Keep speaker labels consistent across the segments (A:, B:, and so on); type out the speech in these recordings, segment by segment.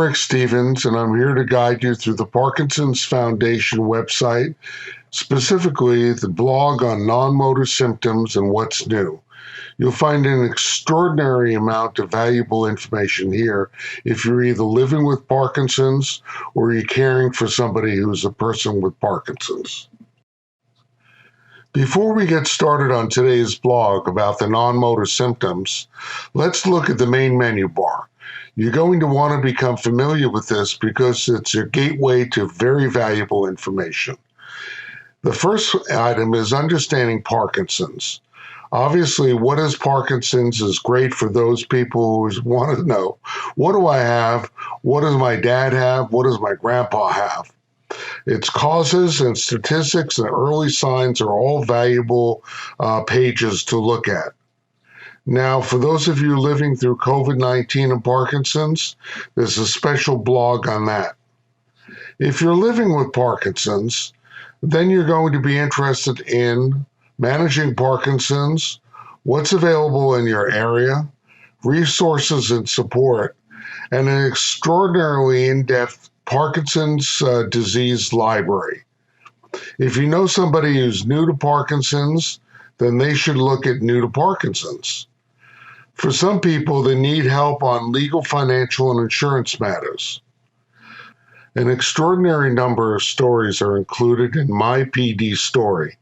A: Rick Stevens, and I'm here to guide you through the Parkinson's Foundation website, specifically the blog on non-motor symptoms and what's new. You'll find an extraordinary amount of valuable information here if you're either living with Parkinson's or you're caring for somebody who's a person with Parkinson's. Before we get started on today's blog about the non-motor symptoms, let's look at the main menu bar. You're going to want to become familiar with this because it's your gateway to very valuable information. The first item is understanding Parkinson's. Obviously, what is Parkinson's is great for those people who want to know, what do I have? What does my dad have? What does my grandpa have? Its causes and statistics and early signs are all valuable pages to look at. Now, for those of you living through COVID-19 and Parkinson's, there's a special blog on that. If you're living with Parkinson's, then you're going to be interested in managing Parkinson's, what's available in your area, resources and support, and an extraordinarily in-depth Parkinson's disease library. If you know somebody who's new to Parkinson's, then they should look at New to Parkinson's. For some people, they need help on legal, financial, and insurance matters. An extraordinary number of stories are included in My PD Story.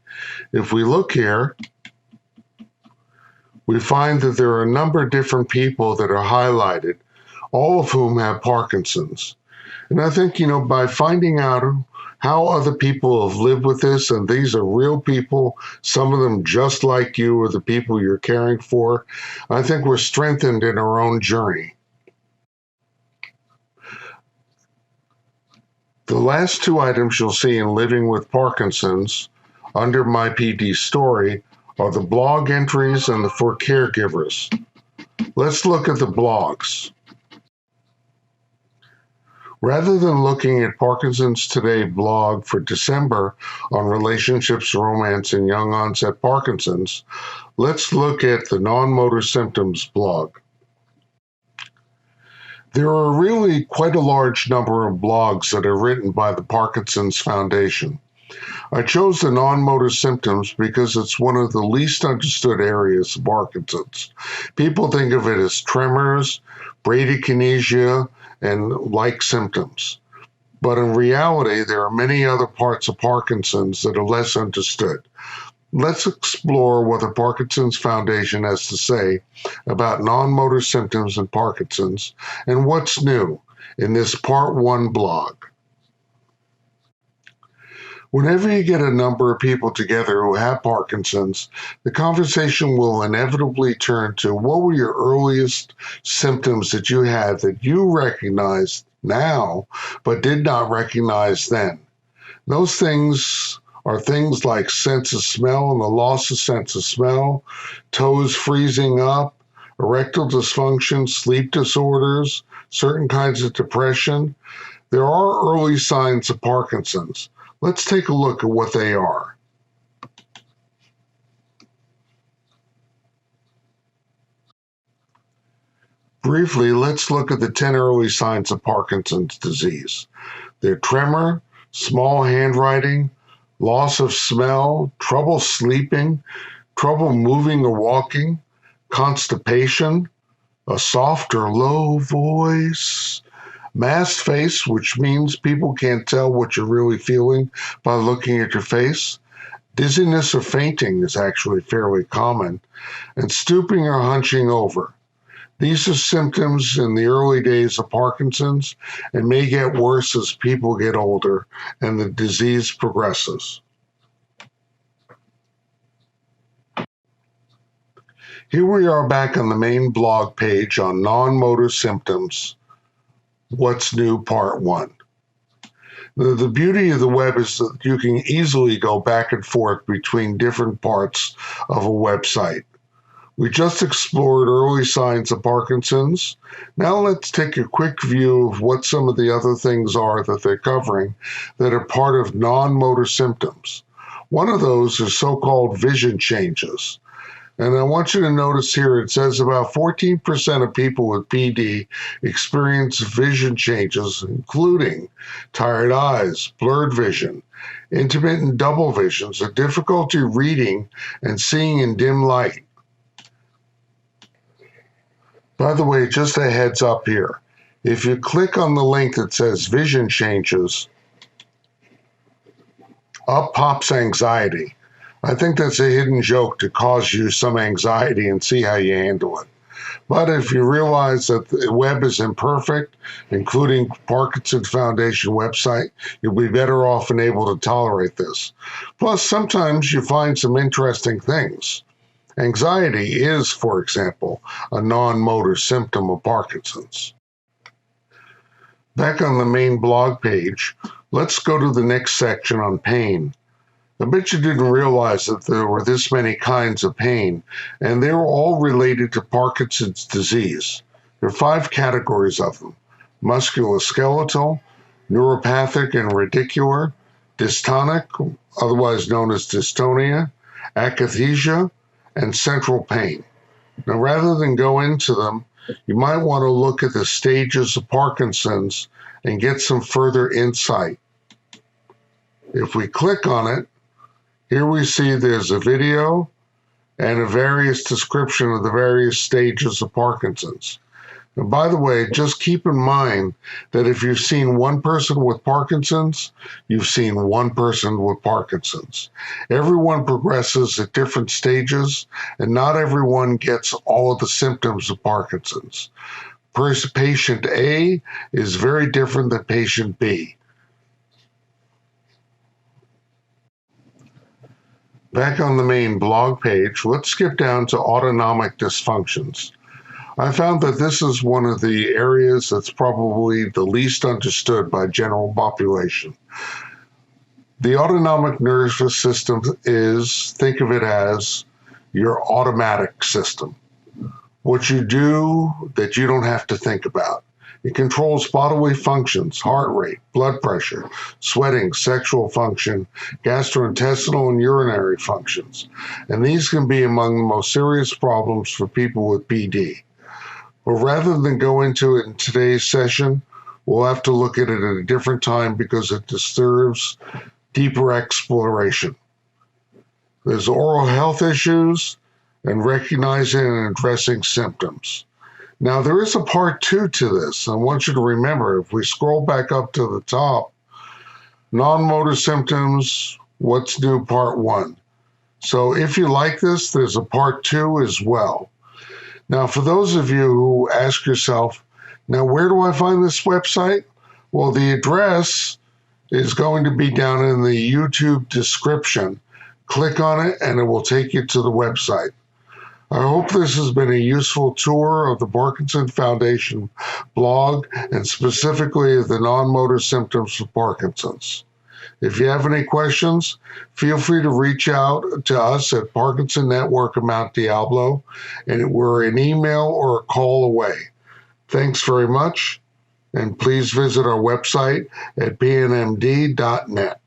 A: If we look here, we find that there are a number of different people that are highlighted, all of whom have Parkinson's. And I think, by finding out how other people have lived with this, and these are real people, some of them just like you or the people you're caring for, I think we're strengthened in our own journey. The last two items you'll see in Living with Parkinson's under My PD Story are the blog entries and the for caregivers. Let's look at the blogs. Rather than looking at Parkinson's Today blog for December on relationships, romance, and young onset Parkinson's, let's look at the Non-Motor Symptoms blog. There are really quite a large number of blogs that are written by the Parkinson's Foundation. I chose the non-motor symptoms because it's one of the least understood areas of Parkinson's. People think of it as tremors, bradykinesia, and like symptoms. But in reality, there are many other parts of Parkinson's that are less understood. Let's explore what the Parkinson's Foundation has to say about non-motor symptoms in Parkinson's and what's new in this Part 1 blog. Whenever you get a number of people together who have Parkinson's, the conversation will inevitably turn to what were your earliest symptoms that you had that you recognize now but did not recognize then. Those things are things like sense of smell and the loss of sense of smell, toes freezing up, erectile dysfunction, sleep disorders, certain kinds of depression. There are early signs of Parkinson's. Let's take a look at what they are. Briefly, let's look at the 10 early signs of Parkinson's disease. They're tremor, small handwriting, loss of smell, trouble sleeping, trouble moving or walking, constipation, a soft or low voice, masked face, which means people can't tell what you're really feeling by looking at your face. Dizziness or fainting is actually fairly common, and stooping or hunching over. These are symptoms in the early days of Parkinson's and may get worse as people get older and the disease progresses. Here we are back on the main blog page on non-motor symptoms. What's New Part 1. The beauty of the web is that you can easily go back and forth between different parts of a website. We just explored early signs of Parkinson's. Now let's take a quick view of what some of the other things are that they're covering that are part of non-motor symptoms. One of those is so-called vision changes. And I want you to notice here, it says about 14% of people with PD experience vision changes, including tired eyes, blurred vision, intermittent double visions, a difficulty reading and seeing in dim light. By the way, just a heads up here. If you click on the link that says vision changes, up pops anxiety. I think that's a hidden joke to cause you some anxiety and see how you handle it. But if you realize that the web is imperfect, including Parkinson Foundation website, you'll be better off and able to tolerate this. Plus, sometimes you find some interesting things. Anxiety is, for example, a non-motor symptom of Parkinson's. Back on the main blog page, let's go to the next section on pain. I bet you didn't realize that there were this many kinds of pain, and they were all related to Parkinson's disease. There are 5 categories of them: musculoskeletal, neuropathic and radicular, dystonic, otherwise known as dystonia, akathisia, and central pain. Now, rather than go into them, you might want to look at the stages of Parkinson's and get some further insight. If we click on it, here we see there's a video and a various description of the various stages of Parkinson's. And by the way, just keep in mind that if you've seen one person with Parkinson's, you've seen one person with Parkinson's. Everyone progresses at different stages, and not everyone gets all of the symptoms of Parkinson's. Patient A is very different than patient B. Back on the main blog page, let's skip down to autonomic dysfunctions. I found that this is one of the areas that's probably the least understood by general population. The autonomic nervous system is, think of it as your automatic system. What you do that you don't have to think about. It controls bodily functions, heart rate, blood pressure, sweating, sexual function, gastrointestinal and urinary functions. And these can be among the most serious problems for people with PD. But rather than go into it in today's session, we'll have to look at it at a different time because it deserves deeper exploration. There's oral health issues and recognizing and addressing symptoms. Now, there is a part 2 to this. I want you to remember, if we scroll back up to the top, non-motor symptoms, what's new, part 1. So if you like this, there's a part 2 as well. Now, for those of you who ask yourself, now where do I find this website? Well, the address is going to be down in the YouTube description. Click on it and it will take you to the website. I hope this has been a useful tour of the Parkinson Foundation blog and specifically of the non-motor symptoms of Parkinson's. If you have any questions, feel free to reach out to us at Parkinson Network of Mount Diablo, and we're an email or a call away. Thanks very much, and please visit our website at pnmd.net.